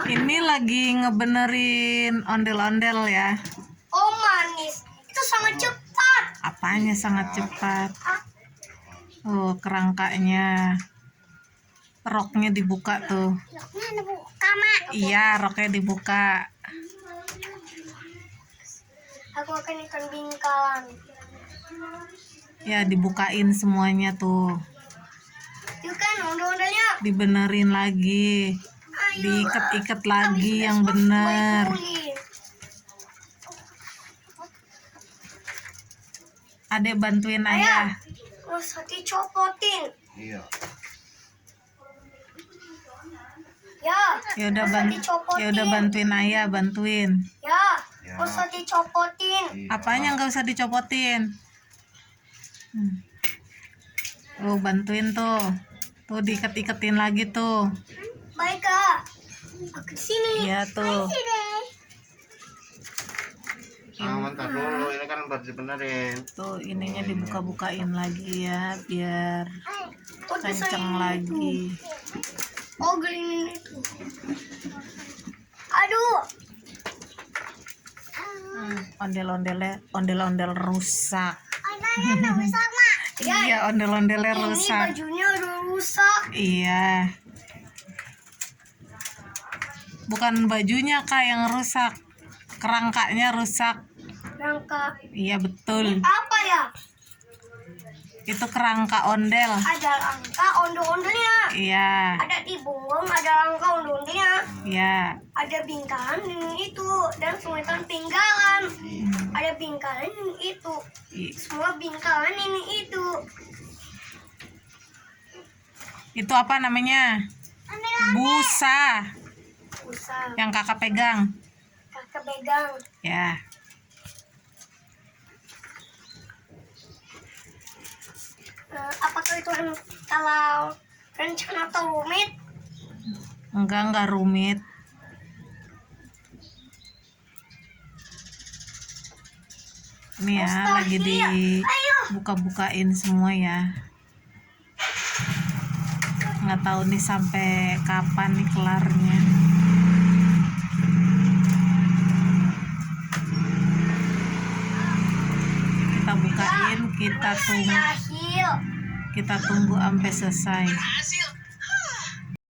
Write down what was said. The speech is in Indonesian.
Ini lagi ngebenerin ondel-ondel ya. Oh manis, itu sangat cepat. Apanya sangat cepat? Oh, kerangkanya. Roknya dibuka tuh. Roknya dibuka, Mak. Iya, roknya dibuka. Aku akan ikan bingkalan. Ya, dibukain semuanya tuh. Itu kan ondel-ondelnya. Dibenerin lagi. Diikat-ikat lagi yang bener. Adek bantuin ayah. Nggak usah dicopotin. Iya. Ya udah bantuin ayah, bantuin. Ya, nggak usah dicopotin. Apanya nggak usah dicopotin? Tuh bantuin tuh. Tuh diikat-iketin lagi tuh. Baik, Kak. Aku sini. Iya tuh. Bentar dulu, ini kan baru dibenerin. Tuh ininya dibuka-bukain lagi ya, biar kenceng lagi. Oh, gelinding itu. Aduh. Ondel-ondel rusak. Ondel-ondel rusak, Mak. Iya, ondel-ondelnya Ini rusak. bajunya udah rusak. Iya. Bukan bajunya Kak yang rusak. Kerangkanya rusak. Rangka. Iya, betul. Apa ya? Itu kerangka ondel. Ada rangka ondel-ondelnya. Iya. Ada di punggung, ada rangka ondel-ondelnya. Iya. Ada bingkalan ini itu dan semuanya pinggalan. Ada bingkalan ini itu. Semua bingkalan ini itu. Itu apa namanya? Busa. Usah. Yang Kakak pegang. Kakak pegang. Ya. Apakah itu kalau rencana atau rumit? Enggak rumit. Ini ya lagi dibuka-bukain semua ya. Nggak tahu nih sampai kapan nih kelarnya. Kita bukain, kita tunggu sampai selesai.